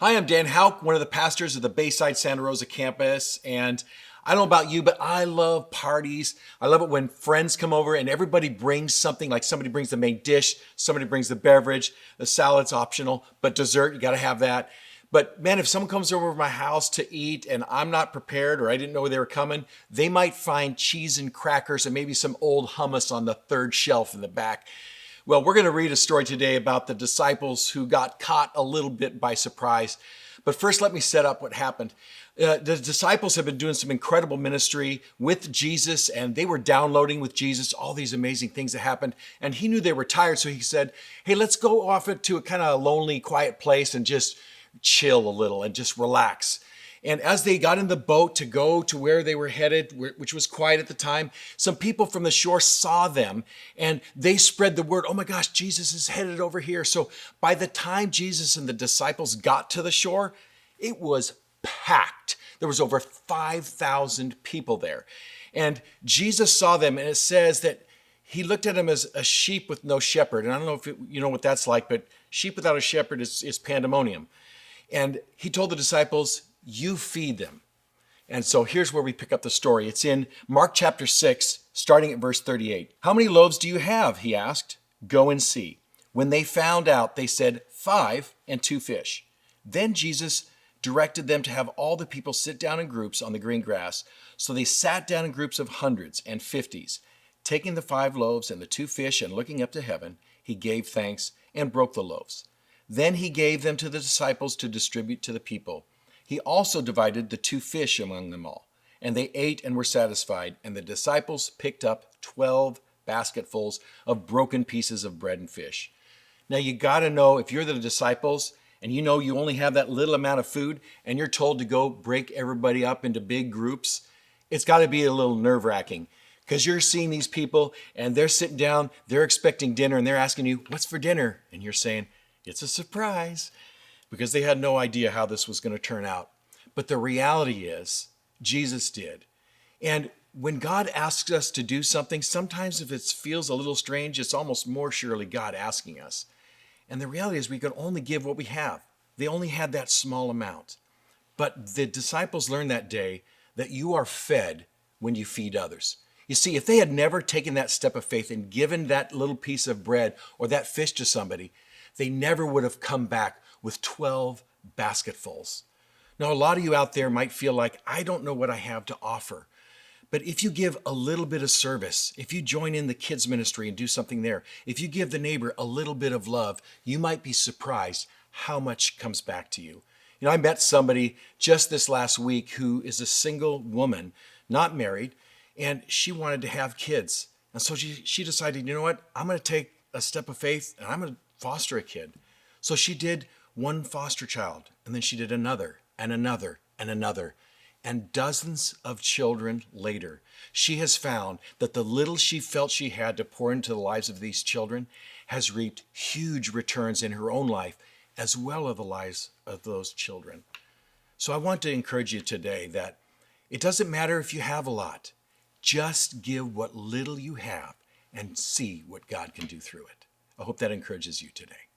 Hi, I'm Dan Houk, one of the pastors of the Bayside Santa Rosa campus. And I don't know about you, but I love parties. I love it when friends come over and everybody brings something, like somebody brings the main dish, somebody brings the beverage, the salad's optional, but dessert, you got to have that. But man, if someone comes over to my house to eat and I'm not prepared or I didn't know they were coming, they might find cheese and crackers and maybe some old hummus on the third shelf in the back. Well, we're going to read a story today about the disciples who got caught a little bit by surprise. But first, let me set up what happened. The disciples have been doing some incredible ministry with Jesus, and they were downloading with Jesus all these amazing things that happened. And he knew they were tired, so he said, hey, let's go off to a kind of lonely, quiet place and just chill a little and just relax. And as they got in the boat to go to where they were headed, which was quiet at the time, some people from the shore saw them and they spread the word, oh my gosh, Jesus is headed over here. So by the time Jesus and the disciples got to the shore, it was packed. There was over 5,000 people there. And Jesus saw them, and it says that he looked at them as a sheep with no shepherd. And I don't know if you know what that's like, but sheep without a shepherd is pandemonium. And he told the disciples, you feed them. And so here's where we pick up the story. It's in Mark chapter 6, starting at verse 38. How many loaves do you have? He asked. Go and see. When they found out, they said, 5 and 2 fish. Then Jesus directed them to have all the people sit down in groups on the green grass. So they sat down in groups of hundreds and fifties. Taking the 5 loaves and the 2 fish and looking up to heaven, he gave thanks and broke the loaves. Then he gave them to the disciples to distribute to the people. He also divided the 2 fish among them all, and they ate and were satisfied, and the disciples picked up 12 basketfuls of broken pieces of bread and fish. Now you got to know, if you're the disciples and you know you only have that little amount of food and you're told to go break everybody up into big groups, it's got to be a little nerve-wracking because you're seeing these people and they're sitting down, they're expecting dinner, and they're asking you, what's for dinner? And you're saying, it's a surprise, because they had no idea how this was going to turn out. But the reality is, Jesus did. And when God asks us to do something, sometimes if it feels a little strange, it's almost more surely God asking us. And the reality is we can only give what we have. They only had that small amount. But the disciples learned that day that you are fed when you feed others. You see, if they had never taken that step of faith and given that little piece of bread or that fish to somebody, they never would have come back with 12 basketfuls. Now, a lot of you out there might feel like, I don't know what I have to offer. But if you give a little bit of service, if you join in the kids ministry and do something there, if you give the neighbor a little bit of love, you might be surprised how much comes back to you. You know, I met somebody just this last week who is a single woman, not married, and she wanted to have kids. And so she decided, you know what, I'm going to take a step of faith and I'm going to foster a kid. So she did one foster child, and then she did another and another and another. And dozens of children later, she has found that the little she felt she had to pour into the lives of these children has reaped huge returns in her own life, as well as the lives of those children. So I want to encourage you today that it doesn't matter if you have a lot. Just give what little you have and see what God can do through it. I hope that encourages you today.